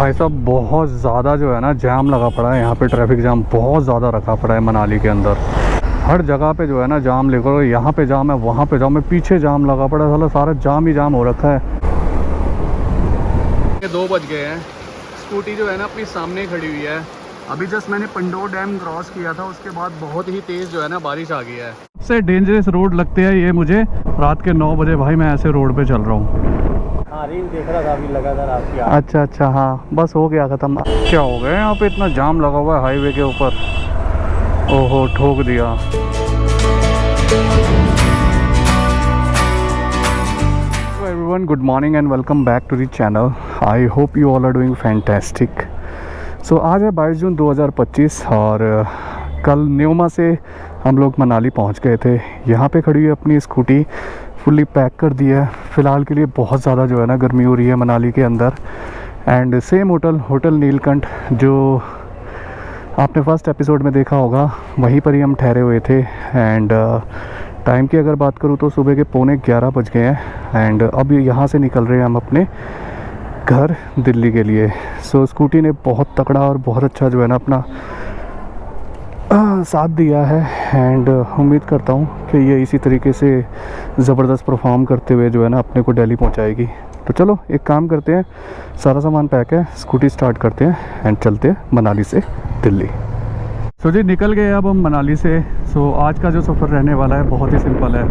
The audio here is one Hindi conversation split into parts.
भाई साहब बहुत ज़्यादा जो है ना जाम लगा पड़ा है यहाँ पे। ट्रैफिक जाम बहुत ज़्यादा रखा पड़ा है मनाली के अंदर। हर जगह पे जो है ना जाम लेकर, यहाँ पे जाम है, वहाँ पे जाम है, पीछे जाम लगा पड़ा है, सारा जाम ही जाम हो रखा है। 2 बज गए हैं। स्कूटी जो है ना अपनी सामने खड़ी हुई है। अभी जस्ट मैंने पंडोर डैम क्रॉस किया था, उसके बाद बहुत ही तेज़ जो है ना बारिश आ गई है। सबसे डेंजरस रोड लगते हैं ये मुझे रात के 9 बजे। भाई मैं ऐसे रोड पे चल रहा हूँ। हाँ, रील देख रहा था अभी लगातार आपकी। अच्छा अच्छा, हाँ बस हो गया ख़त्म। क्या हो गया यहाँ पे, इतना जाम लगा हुआ है हाईवे के ऊपर। ओहो, ठोक दिया। Everyone, good morning and welcome back to the channel. I hope you all are doing fantastic. So आज है 22 जून 2025 और कल न्योमा से हम लोग मनाली पहुँच गए थे। यहाँ पे खड़ी हुई अपनी स्कूटी फुल्ली पैक कर दी है। फ़िलहाल के लिए बहुत ज़्यादा जो है ना गर्मी हो रही है मनाली के अंदर। एंड सेम होटल नीलकंठ जो आपने फर्स्ट एपिसोड में देखा होगा, वहीं पर ही हम ठहरे हुए थे। एंड टाइम की अगर बात करूँ तो सुबह के 11:15 बज गए हैं। एंड अब यहाँ से निकल रहे हैं हम अपने घर दिल्ली के लिए। सो स्कूटी ने बहुत तकड़ा और बहुत अच्छा जो है ना अपना साथ दिया है। एंड उम्मीद करता हूँ कि ये इसी तरीके से ज़बरदस्त परफॉर्म करते हुए जो है ना अपने को दिल्ली पहुँचाएगी। तो चलो एक काम करते हैं, सारा सामान पैक है, स्कूटी स्टार्ट करते हैं एंड चलते हैं मनाली से दिल्ली। सो जी निकल गए अब हम मनाली से। सो आज का जो सफ़र रहने वाला है बहुत ही सिंपल है।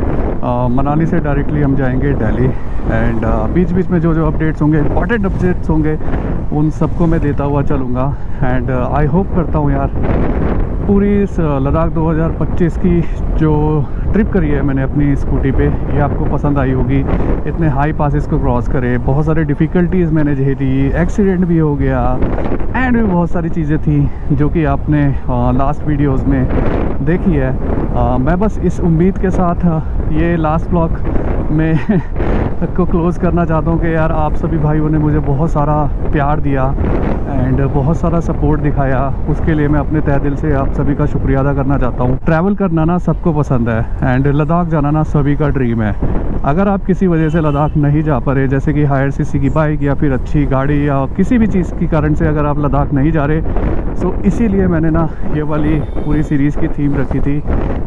मनाली से डायरेक्टली हम जाएंगे दिल्ली। एंड बीच बीच में जो अपडेट्स होंगे, इंपॉर्टेंट अपडेट्स होंगे, उन सबको मैं देता हुआ चलूँगा। एंड आई होप करता हूँ यार पूरी इस लद्दाख 2025 की जो ट्रिप करी है मैंने अपनी स्कूटी पे, ये आपको पसंद आई होगी। इतने हाई पासेस को क्रॉस करे, बहुत सारे डिफ़िकल्टीज़ मैंने झेली, एक्सीडेंट भी हो गया एंड भी बहुत सारी चीज़ें थी जो कि आपने लास्ट वीडियोस में देखी है। मैं बस इस उम्मीद के साथ ये लास्ट ब्लॉग में को क्लोज़ करना चाहता हूँ कि यार आप सभी भाइयों ने मुझे बहुत सारा प्यार दिया एंड बहुत सारा सपोर्ट दिखाया। उसके लिए मैं अपने तहे दिल से आप सभी का शुक्रिया अदा करना चाहता हूँ। ट्रैवल करना ना सबको पसंद है एंड लद्दाख जाना ना सभी का ड्रीम है। अगर आप किसी वजह से लद्दाख नहीं जा पा रहे, जैसे कि हायर सीसी की बाइक या फिर अच्छी गाड़ी या किसी भी चीज़ की कारण से अगर आप लद्दाख नहीं जा रहे, तो इसीलिए मैंने ना ये वाली पूरी सीरीज़ की थीम रखी थी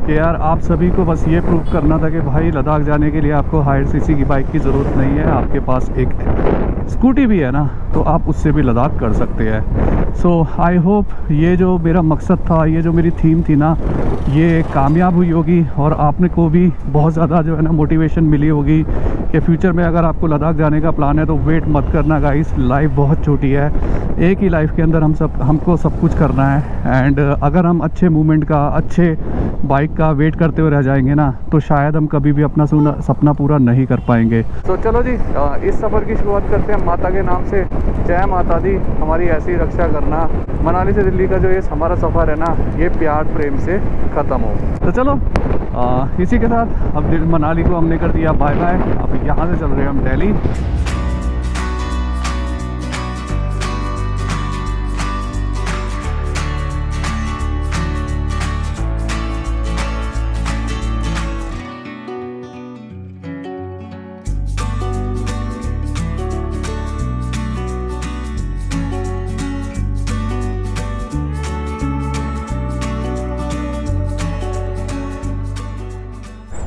कि यार आप सभी को बस ये प्रूव करना था कि भाई लद्दाख जाने के लिए आपको हायर सीसी की बाइक की ज़रूरत नहीं है। आपके पास एक स्कूटी भी है ना, तो आप उससे भी लद्दाख कर सकते हैं। सो आई होप ये जो मेरा मकसद था, ये जो मेरी थीम थी ना, ये कामयाब हुई होगी और आपने को भी बहुत ज़्यादा जो है ना मोटिवेशन मिली होगी कि फ्यूचर में अगर आपको लद्दाख जाने का प्लान है तो वेट मत करना गाइस। लाइफ बहुत छोटी है, एक ही लाइफ के अंदर हमको सब कुछ करना है। एंड अगर हम अच्छे मूवमेंट का, अच्छे बाइक का वेट करते हुए रह जाएंगे ना, तो शायद हम कभी भी अपना सपना पूरा नहीं कर पाएंगे। तो चलो जी इस सफ़र की शुरुआत करते हैं माता के नाम से। जय माता दी, हमारी ऐसी रक्षा करना। मनाली से दिल्ली का जो ये हमारा सफ़र है ना, ये प्यार प्रेम से ख़त्म हो। तो चलो इसी के साथ अब मनाली को हमने कर दिया बाय बाय। अब यहाँ से चल रहे हैं हम दिल्ली।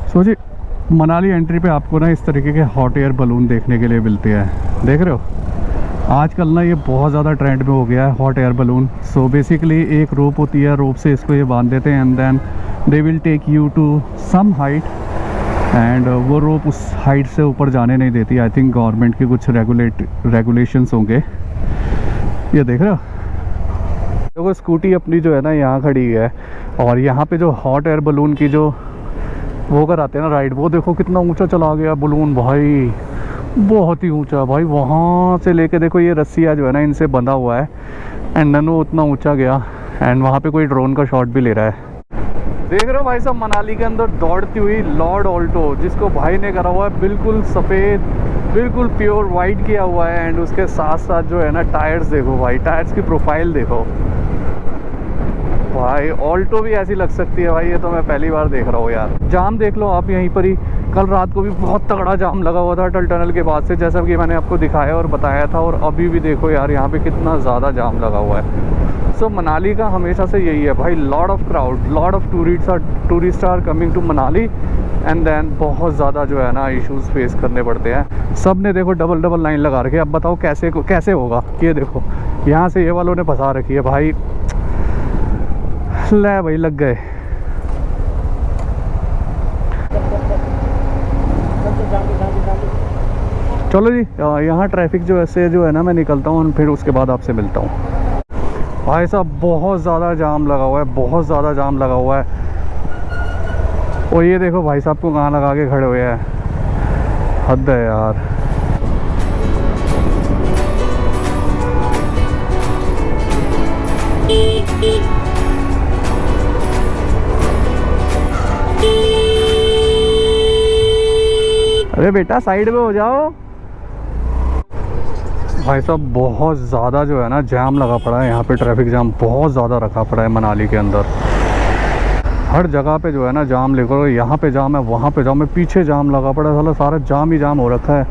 तो जी मनाली एंट्री पे आपको ना इस तरीके के हॉट एयर बलून देखने के लिए मिलते हैं। देख रहे हो आजकल ना ये बहुत ज़्यादा ट्रेंड में हो गया है hot air balloon. So basically एक रोप होती है, रोप से इसको ये बांध देते हैं and then they will take you to some height. And वो रोप उस हाइट से ऊपर जाने नहीं देती। आई थिंक गवर्नमेंट के कुछ रेगुलेशंस होंगे। ये देख रहे हो, देखो स्कूटी अपनी जो है ना यहाँ खड़ी है और यहाँ पे जो हॉट एयर बलून की जो वो कराते हैं ना राइड, वो देखो कितना ऊंचा चला गया बलून भाई, बहुत ही ऊंचा भाई। वहाँ से लेके देखो ये रस्सियाँ जो है ना इनसे बंधा हुआ है एंड ननू उतना ऊंचा गया एंड वहाँ पे कोई ड्रोन का शॉट भी ले रहा है। देख रहे हो भाई साहब मनाली के अंदर दौड़ती हुई लॉर्ड ऑल्टो, जिसको भाई ने करा हुआ है बिल्कुल सफ़ेद, बिल्कुल प्योर वाइट किया हुआ है। एंड उसके साथ साथ जो है ना टायर्स देखो भाई, टायर्स की प्रोफाइल देखो। भाई ऑल्टो भी ऐसी लग सकती है भाई, ये तो मैं पहली बार देख रहा हूँ यार। जाम देख लो आप यहीं पर ही, कल रात को भी बहुत तगड़ा जाम लगा हुआ था अटल टनल के बाद से, जैसा कि मैंने आपको दिखाया और बताया था। और अभी भी देखो यार यहाँ पे कितना ज़्यादा जाम लगा हुआ है। सो मनाली का हमेशा से यही है भाई, lot of crowd, lot of tourist are coming to Manali and then बहुत ज़्यादा जो है ना इश्यूज़ फेस करने पड़ते हैं। सब ने देखो डबल डबल लाइन लगा रखी है। अब बताओ कैसे होगा। ये देखो यहाँ से ये वालों ने फंसा रखी है भाई, ले भाई लग गए। चलो जी, यहाँ ट्रैफिक जो ऐसे जो है ना, मैं निकलता हूँ फिर उसके बाद आपसे मिलता हूँ। भाई साहब बहुत ज़्यादा जाम लगा हुआ है, बहुत ज़्यादा जाम लगा हुआ है। और ये देखो भाई साहब को कहाँ लगा के खड़े हुए हैं, हद है यार। अरे बेटा साइड में हो जाओ। भाई साहब बहुत ज़्यादा जो है ना जाम लगा पड़ा है यहाँ पे, ट्रैफिक जाम बहुत ज़्यादा रखा पड़ा है मनाली के अंदर। हर जगह पे जो है ना जाम लेकर, यहाँ पे जाम है, वहाँ पे जाम है, पीछे जाम लगा पड़ा है, सारा जाम ही जाम हो रखा है।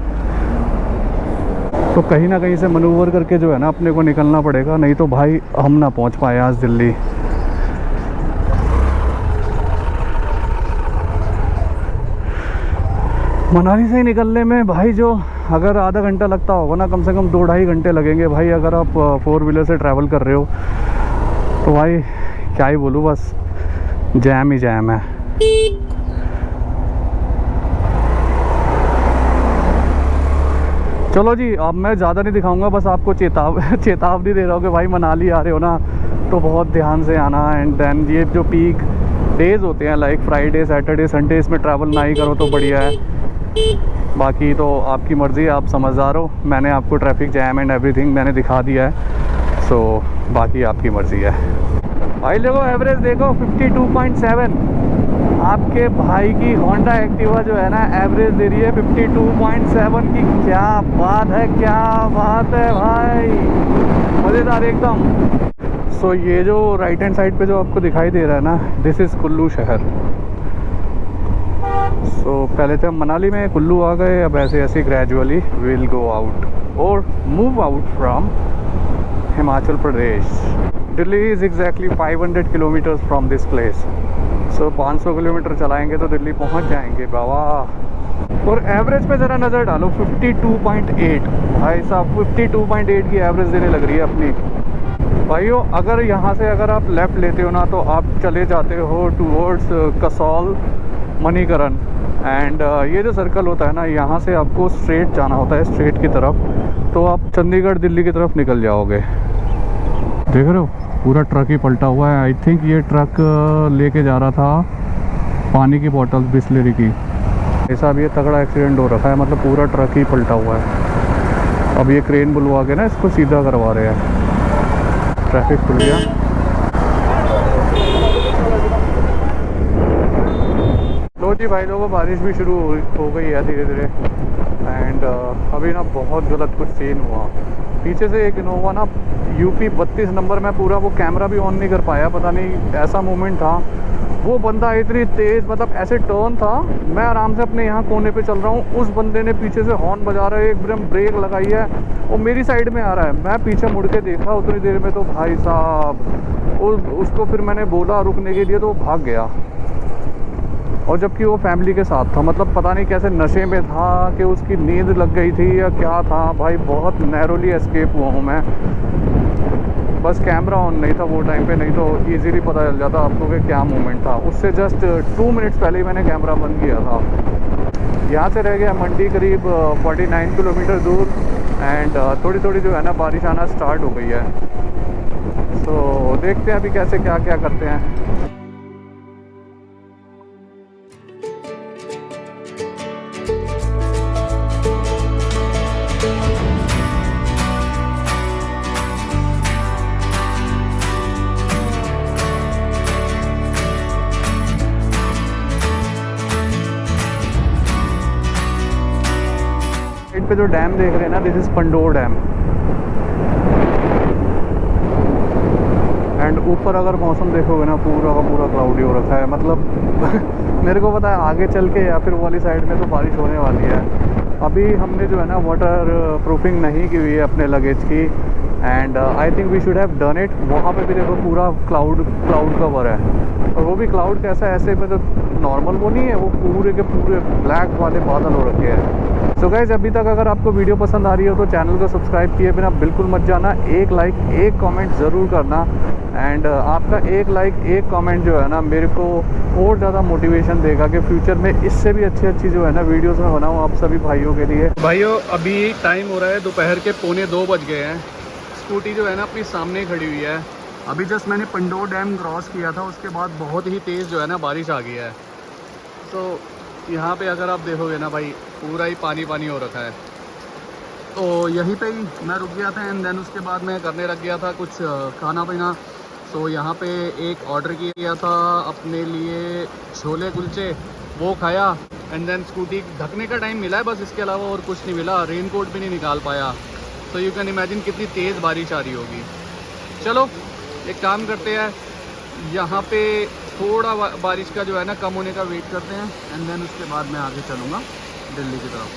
तो कहीं ना कहीं से मनूवर करके जो है ना अपने को निकलना पड़ेगा, नहीं तो भाई हम ना पहुँच पाए आज दिल्ली। मनाली से ही निकलने में भाई जो अगर आधा घंटा लगता होगा ना, कम से कम 2-2.5 घंटे लगेंगे भाई, अगर आप 4 व्हीलर से ट्रैवल कर रहे हो तो भाई क्या ही बोलूँ, बस जैम ही जैम है। चलो जी, अब मैं ज़्यादा नहीं दिखाऊंगा, बस आपको चेतावनी दे रहा हूँ कि भाई मनाली आ रहे हो ना तो बहुत ध्यान से आना। एंड देन ये जो पीक डेज़ होते हैं लाइक फ्राइडे सैटरडे संडे, इसमें ट्रैवल ना ही करो तो बढ़िया है। बाकी तो आपकी मर्ज़ी, आप समझदार हो। मैंने आपको ट्रैफिक जैम एंड एवरीथिंग मैंने दिखा दिया है, सो बाकी आपकी मर्ज़ी है। भाई लोगों एवरेज देखो 52.7, आपके भाई की होंडा एक्टिवा जो है ना एवरेज दे रही है 52.7 की। क्या बात है, क्या बात है भाई, मज़ेदार एकदम। सो ये जो राइट हैंड साइड पे जो आपको दिखाई दे रहा है ना, दिस इज़ कुल्लू शहर। सो पहले थे हम मनाली में, कुल्लू आ गए, अब ऐसे ऐसे ग्रेजुअली विल गो आउट और move out from Himachal Pradesh. Delhi is exactly 500 kilometres from this place. So 500 kilometre चलाएंगे तो दिल्ली पहुंच जाएंगे बाबा। और एवरेज पे ज़रा नज़र डालो 52.8, भाई साहब 52.8 की एवरेज देने लग रही है अपनी। भाइयों अगर यहाँ से अगर आप लेफ़्ट लेते हो ना तो आप चले जाते हो टूवर्ड्स कसौल मणिकरण। एंड ये जो सर्कल होता है ना, यहाँ से आपको स्ट्रेट जाना होता है, स्ट्रेट की तरफ, तो आप चंडीगढ़ दिल्ली की तरफ निकल जाओगे। देख रहे हो पूरा ट्रक ही पलटा हुआ है। आई थिंक ये ट्रक लेके जा रहा था पानी की बोतल बिस्लरी की। ऐसा अब ये तगड़ा एक्सीडेंट हो रखा है, मतलब पूरा ट्रक ही पलटा हुआ है। अब ये क्रेन बुलवा के ना इसको सीधा करवा रहे हैं। ट्रैफिक खुल गया। लो जी भाई लोगों, बारिश भी शुरू हो गई है धीरे धीरे। एंड अभी ना बहुत गलत कुछ सीन हुआ। पीछे से एक इनोवा ना यूपी 32 नंबर में, पूरा वो कैमरा भी ऑन नहीं कर पाया, पता नहीं ऐसा मोमेंट था। वो बंदा इतनी तेज़, मतलब ऐसे टर्न था, मैं आराम से अपने यहाँ कोने पे चल रहा हूँ, उस बंदे ने पीछे से हॉर्न बजा रहा है, एकदम ब्रेक लगाई है और मेरी साइड में आ रहा है। मैं पीछे मुड़ के देखा उतनी देर में तो भाई साहब उसको फिर मैंने बोला रुकने के लिए तो वो भाग गया। और जबकि वो फैमिली के साथ था, मतलब पता नहीं कैसे नशे में था कि उसकी नींद लग गई थी या क्या था। भाई बहुत नैरोली एस्केप हुआ हूँ मैं, बस कैमरा ऑन नहीं था वो टाइम पे, नहीं तो इजीली पता चल जाता आपको कि क्या मोमेंट था। उससे जस्ट 2 मिनट्स पहले ही मैंने कैमरा बंद किया था। यहाँ से रह गया मंडी करीब 49 किलोमीटर दूर। एंड थोड़ी थोड़ी जो है ना बारिश आना स्टार्ट हो गई है। तो देखते हैं अभी कैसे क्या क्या करते हैं। पे जो डैम देख रहे हैं ना, दिस इज पंडोर डैम। एंड ऊपर अगर मौसम देखोगे ना पूरा का पूरा क्लाउडी हो रखा है, मतलब मेरे को पता है आगे चल के या फिर वो वाली साइड में तो बारिश होने वाली है। अभी हमने जो है ना वाटर प्रूफिंग नहीं की हुई है अपने लगेज की, and I think we should have done it. वहाँ पे भी देखो पूरा क्लाउड कवर है, और वो भी क्लाउड कैसा है, ऐसे मतलब नॉर्मल वो नहीं है, वो पूरे के पूरे ब्लैक वाले बादल हो रखे हैं। सो गाइस, अभी तक अगर आपको वीडियो पसंद आ रही हो तो चैनल को सब्सक्राइब किए बिना बिल्कुल मत जाना। एक लाइक एक कमेंट ज़रूर करना, एंड आपका एक लाइक एक कमेंट जो है ना मेरे को और ज़्यादा मोटिवेशन देगा कि फ्यूचर में इससे भी अच्छी जो है ना वीडियोस में बनाऊँ आप सभी भाइयों के लिए। भाइयों, अभी टाइम हो रहा है दोपहर के 1:45 बज गए हैं। स्कूटी जो है ना अपनी सामने खड़ी हुई है। अभी जस्ट मैंने पंडोर डैम क्रॉस किया था, उसके बाद बहुत ही तेज़ जो है ना बारिश आ गई है। तो यहाँ पे अगर आप देखोगे ना भाई, पूरा ही पानी पानी हो रखा है। तो यहीं पे ही मैं रुक गया था, एंड देन उसके बाद मैं करने लग गया था कुछ खाना पीना। तो यहाँ पे एक ऑर्डर किया था अपने लिए छोले कुलचे, वो खाया, एंड देन स्कूटी ढकने का टाइम मिला है बस, इसके अलावा और कुछ नहीं मिला। रेन कोट भी नहीं निकाल पाया। तो यू कैन इमेजिन कितनी तेज़ बारिश आ रही होगी। चलो एक काम करते हैं, यहाँ पे थोड़ा बारिश का जो है ना कम होने का वेट करते हैं, एंड देन उसके बाद मैं आगे चलूँगा दिल्ली की तरफ।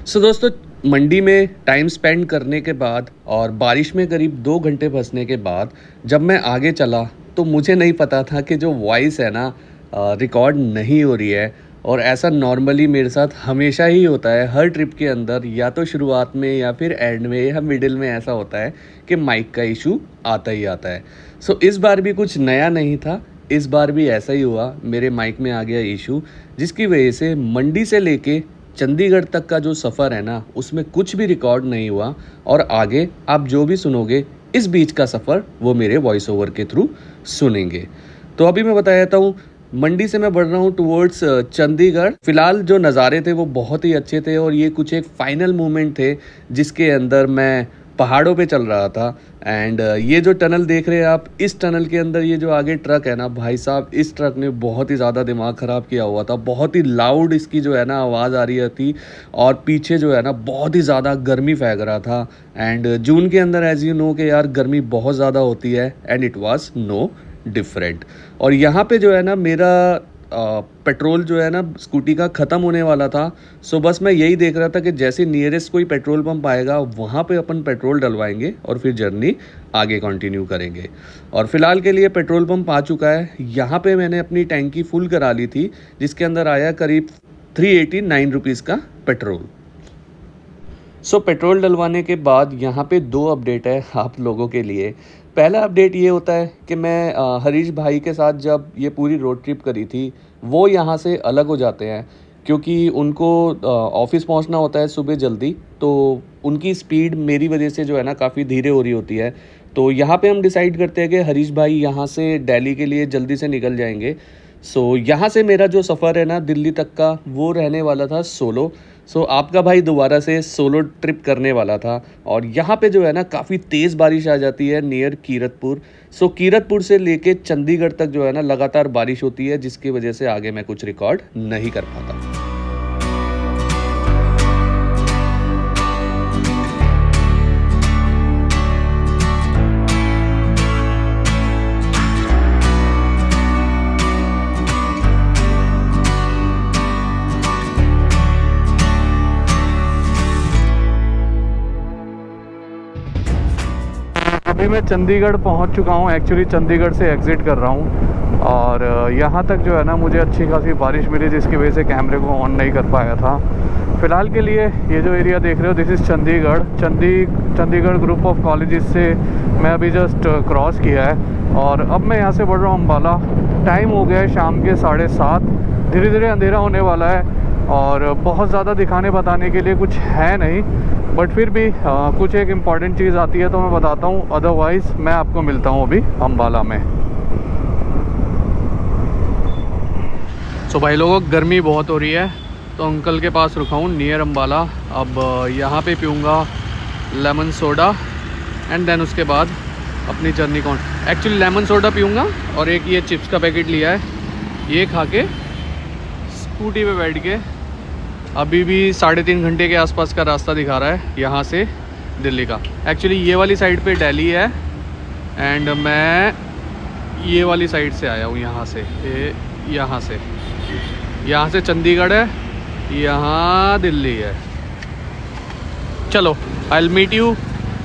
सो दोस्तों, मंडी में टाइम स्पेंड करने के बाद और बारिश में करीब 2 घंटे फंसने के बाद जब मैं आगे चला तो मुझे नहीं पता था कि जो वॉइस है ना रिकॉर्ड नहीं हो रही है। और ऐसा नॉर्मली मेरे साथ हमेशा ही होता है, हर ट्रिप के अंदर या तो शुरुआत में या फिर एंड में या मिडिल में ऐसा होता है कि माइक का इशू आता ही आता है। सो इस बार भी कुछ नया नहीं था, इस बार भी ऐसा ही हुआ, मेरे माइक में आ गया इशू, जिसकी वजह से मंडी से लेके चंडीगढ़ तक का जो सफ़र है ना उसमें कुछ भी रिकॉर्ड नहीं हुआ। और आगे आप जो भी सुनोगे इस बीच का सफ़र वो मेरे वॉइस ओवर के थ्रू सुनेंगे। तो अभी मैं बता देता हूँ, मंडी से मैं बढ़ रहा हूँ टुवर्ड्स चंडीगढ़। फिलहाल जो नज़ारे थे वो बहुत ही अच्छे थे, और ये कुछ एक फाइनल मोमेंट थे जिसके अंदर मैं पहाड़ों पे चल रहा था। एंड ये जो टनल देख रहे हैं आप, इस टनल के अंदर ये जो आगे ट्रक है ना भाई साहब, इस ट्रक ने बहुत ही ज़्यादा दिमाग ख़राब किया हुआ था। बहुत ही लाउड इसकी जो है ना आवाज़ आ रही थी, और पीछे जो है ना बहुत ही ज़्यादा गर्मी फेंक रहा था। एंड जून के अंदर एज यू नो कि यार गर्मी बहुत ज़्यादा होती है, and it was no different. और यहाँ पे जो है ना मेरा पेट्रोल जो है ना स्कूटी का ख़त्म होने वाला था। सो बस मैं यही देख रहा था कि जैसे नियरेस्ट कोई पेट्रोल पंप आएगा वहाँ पे अपन पेट्रोल डलवाएंगे और फिर जर्नी आगे कंटिन्यू करेंगे। और फिलहाल के लिए पेट्रोल पंप आ चुका है। यहाँ पे मैंने अपनी टैंकी फुल करा ली थी, जिसके अंदर आया करीब 389 रुपीज़ का पेट्रोल। सो पेट्रोल डलवाने के बाद यहाँ पे 2 अपडेट है आप लोगों के लिए। पहला अपडेट ये होता है कि मैं हरीश भाई के साथ जब ये पूरी रोड ट्रिप करी थी, वो यहाँ से अलग हो जाते हैं क्योंकि उनको ऑफिस पहुँचना होता है सुबह जल्दी, तो उनकी स्पीड मेरी वजह से जो है ना काफ़ी धीरे हो रही होती है। तो यहाँ पे हम डिसाइड करते हैं कि हरीश भाई यहाँ से दिल्ली के लिए जल्दी से निकल जाएंगे। सो यहाँ से मेरा जो सफ़र है ना दिल्ली तक का, वो रहने वाला था सोलो। सो आपका भाई दोबारा से सोलो ट्रिप करने वाला था। और यहाँ पे जो है ना काफ़ी तेज़ बारिश आ जाती है नियर कीरतपुर। सो कीरतपुर से लेके चंडीगढ़ तक जो है ना लगातार बारिश होती है, जिसकी वजह से आगे मैं कुछ रिकॉर्ड नहीं कर पाता। अभी मैं चंडीगढ़ पहुंच चुका हूं। एक्चुअली चंडीगढ़ से एग्ज़िट कर रहा हूं, और यहां तक जो है ना मुझे अच्छी खासी बारिश मिली, जिसकी वजह से कैमरे को ऑन नहीं कर पाया था। फ़िलहाल के लिए ये जो एरिया देख रहे हो, this is Chandigarh. Chandigarh group of colleges से मैं अभी जस्ट क्रॉस किया है, और अब मैं यहाँ से बढ़ रहा हूँ अम्बाला। टाइम हो गया है शाम के 7:30। धीरे धीरे अंधेरा होने वाला है, और बहुत ज़्यादा दिखाने बताने के लिए कुछ है नहीं, बट फिर भी कुछ एक इम्पॉर्टेंट चीज़ आती है तो मैं बताता हूँ। अदरवाइज़ मैं आपको मिलता हूँ अभी अम्बाला में। सो भाई लोगों, गर्मी बहुत हो रही है, तो अंकल के पास रुका हूँ नियर अम्बाला। अब यहाँ पे पीऊँगा लेमन सोडा, एंड देन उसके बाद अपनी जर्नी एक्चुअली लेमन सोडा पीऊँगा, और एक ये चिप्स का पैकेट लिया है, ये खा के स्कूटी पे बैठ के। अभी भी 3.5 घंटे के आसपास का रास्ता दिखा रहा है यहाँ से दिल्ली का। एक्चुअली ये वाली साइड पे दिल्ली है एंड मैं ये वाली साइड से आया हूँ, यहाँ से, यहाँ से चंडीगढ़ है, यहाँ दिल्ली है। चलो I will meet you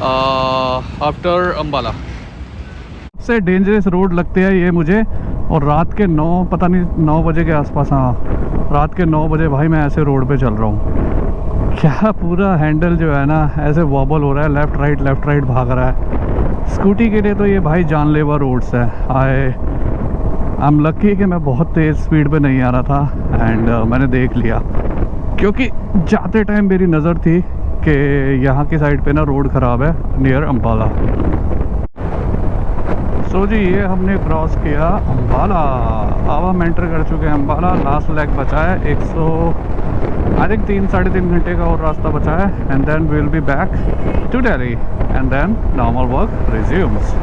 after Ambala. सबसे डेंजरस रोड लगते हैं ये मुझे, और रात के 9 पता नहीं 9 बजे के आसपास, हाँ रात के 9 बजे भाई मैं ऐसे रोड पे चल रहा हूँ। क्या पूरा हैंडल जो है ना ऐसे वॉबल हो रहा है, लेफ़्ट राइट भाग रहा है। स्कूटी के लिए तो ये भाई जानलेवा रोड्स है। आई एम लकी कि मैं बहुत तेज़ स्पीड पे नहीं आ रहा था एंड मैंने देख लिया, क्योंकि जाते टाइम मेरी नज़र थी कि यहाँ की साइड पे ना रोड ख़राब है नियर अम्बाला। सो जी ये हमने क्रॉस किया अम्बाला। अब हम एंटर कर चुके हैं अम्बाला। लास्ट लेग बचा है 3 साढ़े 3 घंटे का और रास्ता बचा है and then we will be back to Delhi and then normal work resumes.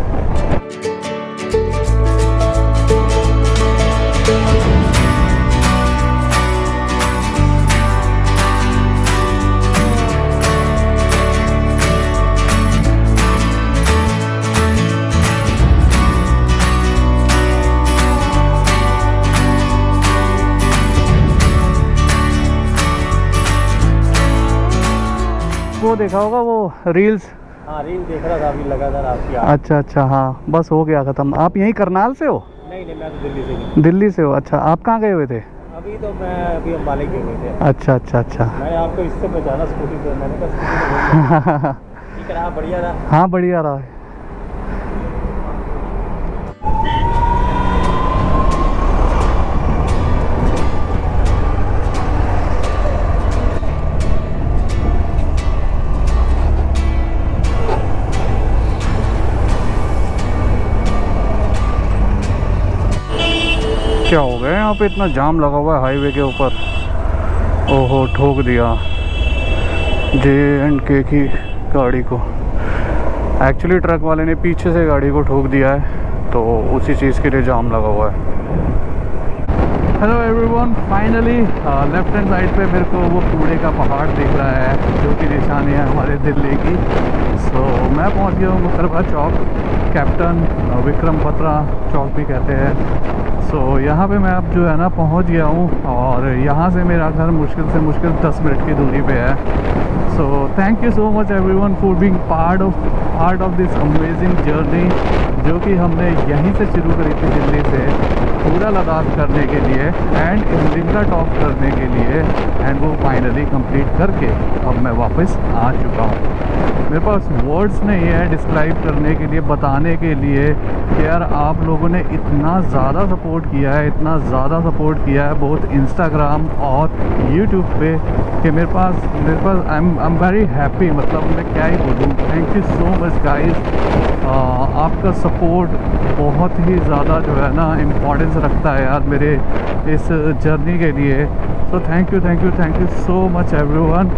वो देखा होगा वो रील्स? हाँ रील देख रहा था अभी लगातार आपकी। अच्छा हाँ, बस हो गया ख़त्म। आप यहीं करनाल से हो? नहीं मैं तो दिल्ली से ही। दिल्ली से हो? अच्छा, आप कहाँ गए हुए थे? अभी अम्बाला गए हुए थे। अच्छा। मैंने आपको इससे पहचाना स्कूटी पे, मैंने कहा ठीक रहा, बढ़िया रहा। हाँ बढ़िया रहा। क्या हो गया यहाँ पे, इतना जाम लगा हुआ है हाईवे के ऊपर। ओहो, ठोक दिया J&K की गाड़ी को। एक्चुअली ट्रक वाले ने पीछे से गाड़ी को ठोक दिया है, तो उसी चीज़ के लिए जाम लगा हुआ है। Hello everyone, finally left hand side पे मेरे को वो कूड़े का पहाड़ दिख रहा है जो कि निशानी है हमारे दिल्ली की। सो मैं पहुंच गया हूँ मुकरबा चौक, कैप्टन विक्रम बत्रा चौक भी कहते हैं। सो यहाँ पे मैं अब जो है ना पहुँच गया हूँ, और यहाँ से मेरा घर मुश्किल से मुश्किल 10 मिनट की दूरी पे है। So thank you so much everyone for being part of this amazing journey, जो कि हमने यहीं से शुरू करी थी दिल्ली से पूरा लद्दाख करने के लिए एंड इमलिंगा टॉप करने के लिए, एंड वो फाइनली कंप्लीट करके अब मैं वापस आ चुका हूँ। मेरे पास वर्ड्स नहीं है डिस्क्राइब करने के लिए, बताने के लिए कि यार आप लोगों ने इतना ज़्यादा सपोर्ट किया है बहुत इंस्टाग्राम और यूट्यूब पे, कि मेरे पास आई एम वेरी हैप्पी। मतलब मैं क्या ही बोलूँ, thank you so much guys. आपका सपोर्ट बहुत ही ज़्यादा जो है ना इम्पोर्टेंस रखता है यार मेरे इस जर्नी के लिए। So thank you so much everyone.